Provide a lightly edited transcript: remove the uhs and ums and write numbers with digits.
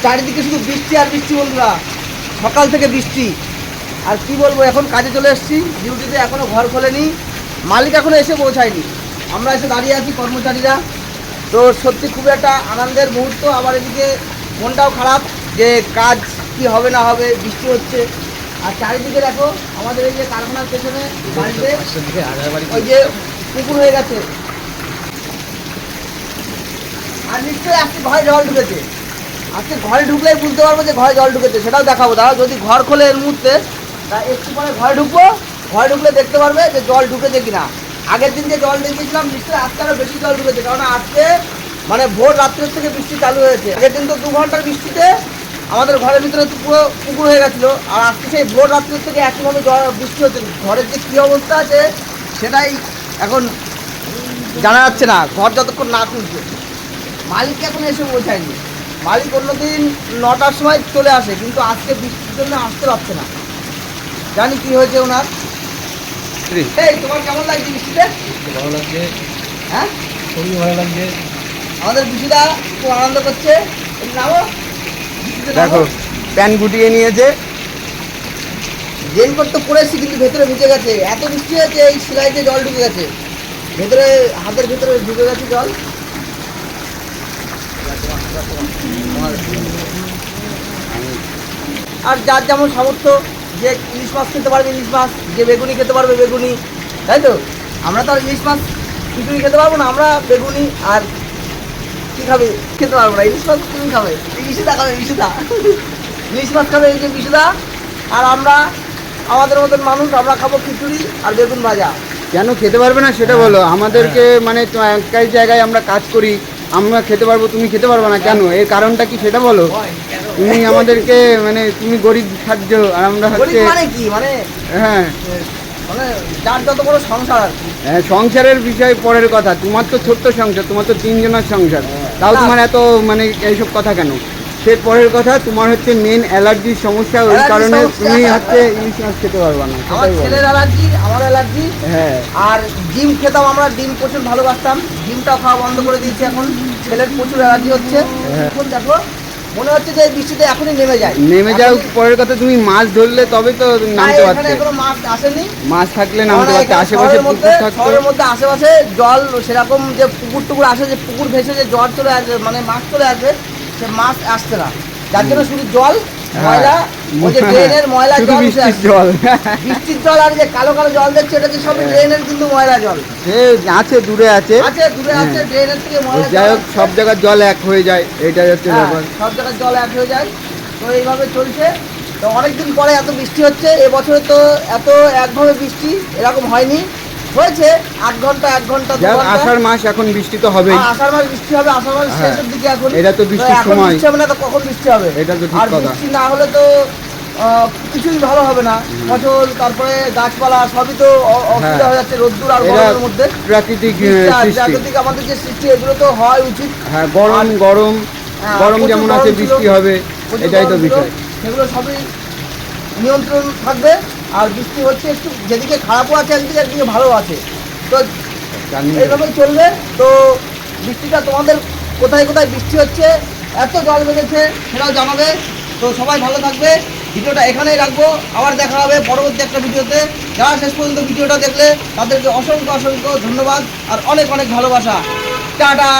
চারিদিকে শুধু বৃষ্টি আর বৃষ্টি বন্ধুরা, সকাল থেকে বৃষ্টি। আর কি বলবো, এখন কাজে চলে এসেছি ডিউটিতে, এখনও ঘর খোলেনি, মালিক এখনও এসে পৌঁছায়নি, আমরা এসে দাঁড়িয়ে আছি কর্মচারীরা। তো সত্যি খুব একটা আনন্দের মুহূর্ত, আবার এদিকে মনটাও খারাপ যে কাজ কি হবে না হবে, বৃষ্টি হচ্ছে। আর চারিদিকে দেখো আমাদের এই যে কারখানার পেছনে বাড়িতে ওই যে পুকুর হয়ে গেছে, আর নিশ্চয়ই আজকে ঘরে জল ঢুকেছে। আজকে ঘরে ঢুকলেই বুঝতে পারবো যে ঘরে জল ঢুকেছে, সেটাও দেখাবো। দাঁড়া, যদি ঘর খোলে এর মুহূর্তে, তা একটু পরে ঘরে ঢুকবো, ঘরে ঢুকলে দেখতে পারবে যে জল ঢুকেছে কিনা। আগের দিন যে জল দেখিয়েছিলাম নিশ্চয়ই আজকে আরও বেশি জল ঢুকেছে, কারণ আজকে মানে ভোর রাত্রের থেকে বৃষ্টি চালু হয়েছে। আগের দিন তো 2 ঘন্টার বৃষ্টিতে আমাদের ঘরের ভিতরে পুরো পুকুর হয়ে গেছিলো, আর আজকে সেই ভোর রাত্রের থেকে একইভাবে বৃষ্টি হচ্ছে। ঘরের যে কী অবস্থা আছে সেটাই এখন জানা যাচ্ছে না, ঘর যতক্ষণ না খুলছে। মালিক এখন এসে পৌঁছায়নি, মালিক অন্যদিন 9টার সময় চলে আসে, কিন্তু আজকে বৃষ্টির জন্য আসতে পারছে না, জানি কি হয়েছে ওনার। এই তোমার কেমন লাগছে বৃষ্টিতে? ভালো লাগছে, হ্যাঁ খুবই ভালো লাগছে। আমাদের বৃষ্টিটা খুব আনন্দ করছে। নামো, দেখো প্যান গুটিয়ে নিয়েছে, রেনকোট তো পরে এসেছি কিন্তু ভেতরে ভিজে গেছে, এত বৃষ্টি হয়েছে এই সেলাইতে জল ঢুকে গেছে, ভেতরে হাতের ভেতরে ঢুকে গেছে জল। আর যার যেমন সামর্থ্য, যে ইলিশ মাছ খেতে পারবে ইলিশ মাছ, যে বেগুনি খেতে পারবে বেগুনি, তাই তো? আমরা তো আর ইলিশ মাছ খিচুড়ি খেতে পারবো না, আমরা বেগুনি আর কী খাবে খেতে পারবো না, ইলিশ মাছ তুমি খাবে, ইলিশদা খাবে, ইলিশদা ইলিশ মাছ খাবে এই যে বিশুদা, আর আমরা আমাদের মতন মানুষ আমরা খাবো খিচুড়ি আর বেগুন ভাজা। কেন খেতে পারবে না সেটা বলো। আমাদেরকে মানে একই জায়গায় আমরা কাজ করি, আমরা খেতে পারবো, তুমি খেতে পারবে না কেন? এর কারণটা কি সেটা বলো। তুমি আমাদেরকে মানে তুমি গরিব খাদ্য, আর আমরা হচ্ছে মানে কি মানে, হ্যাঁ মানে যার যত বড় সংসার আর কি। হ্যাঁ, সংসারের বিষয় পরের কথা। তোমার তো ছোট্ট সংসার, তোমার তো 3 জনের সংসার, তাও তোমার এত মানে এইসব কথা কেন? সে পরের কথা। তোমার হচ্ছে মেন অ্যালার্জির সমস্যা, ওই কারণে তুমি হচ্ছে ইলিশ মাছ খেতে পারবে না। আমার ছেলের অ্যালার্জি, আমার অ্যালার্জি। হ্যাঁ, আর ডিম খেতাম আমরা, ডিম প্রচুর ভালোবাসতাম, ডিমটাও খাওয়া বন্ধ করে দিয়েছি, এখন ছেলের প্রচুর অ্যালার্জি হচ্ছে। এখন দেখো মনে হচ্ছে যে এই বৃষ্টিতে এখনই নেমে যাও। পরের কথা, তুমি মাছ ধরলে তবে তো নামতে পারতে। এখনো মাছ আসেনি, মাছ থাকলে নামতে পারতে। আশেপাশে পুকুর থাকতো, শহরের মধ্যে আশেপাশে জল সেরকম যে পুকুর টুকুর আসে, যে পুকুর ভেসে যে জল চলে আসবে, মানে মাছ চলে আসবে, সে মাছ আসছে না, যার জন্য শুধু জল ময়লা, ওই যে ড্রেনের ময়লা জল, বৃষ্টির জল আর যে কালো কালো জল দেখছে এটা যে সব ড্রেনের কিন্তু ময়লা জল। আছে দূরে আছে, দূরে আছে, ড্রেনের থেকে ময়লা। যাই হোক, সব জায়গার জল এক হয়ে যায়, এটাই হচ্ছে ব্যাপার। সব জায়গার জল এক হয়ে যায়, তো এইভাবে চলছে। তো অনেকদিন পরে এত বৃষ্টি হচ্ছে, এবছরে তো এত একভাবে বৃষ্টি এরকম হয়নি, হয়েছে 8 ঘন্টা 1 ঘন্টা 2 ঘন্টা। আষাঢ় মাস, এখন বৃষ্টি তো হবেই। আষাঢ় মাস বৃষ্টি হবে, আষাঢ় মাস শেষের দিকে, এখন এটা তো বৃষ্টির সময়, বৃষ্টি হবে না তো কখন বৃষ্টি হবে? এটা তো ঠিক আর কথা। বৃষ্টি না হলে তো কিছুই ভালো হবে না, ফসল তারপরে গাছপালা সবই তো অসুবিধা হয়ে যাচ্ছে, রোদ্দুর আর গরমের মধ্যে। প্রাকৃতিক আমাদের যে সৃষ্টি, এগুলো তো হয় উচিত। হ্যাঁ, গরম গরম গরম যেমন আছে, বৃষ্টি হবে, এটাই তো বিষয়। সেগুলো সবই নিয়ন্ত্রণ থাকবে। আর বৃষ্টি হচ্ছে একটু, যেদিকে খারাপও আছে একদিকে, একদিকে ভালো আছে, তো এইভাবেই চলবে। তো বৃষ্টিটা তোমাদের কোথায় কোথায় বৃষ্টি হচ্ছে, এত জল বেড়েছে সেটাও জানাবে। তো সবাই ভালো থাকবে, ভিডিওটা এখানেই রাখবো, আবার দেখা হবে পরবর্তী একটা ভিডিওতে। যারা শেষ পর্যন্ত ভিডিওটা দেখলে তাদেরকে অসংখ্য অসংখ্য ধন্যবাদ আর অনেক অনেক ভালোবাসা। টাটা।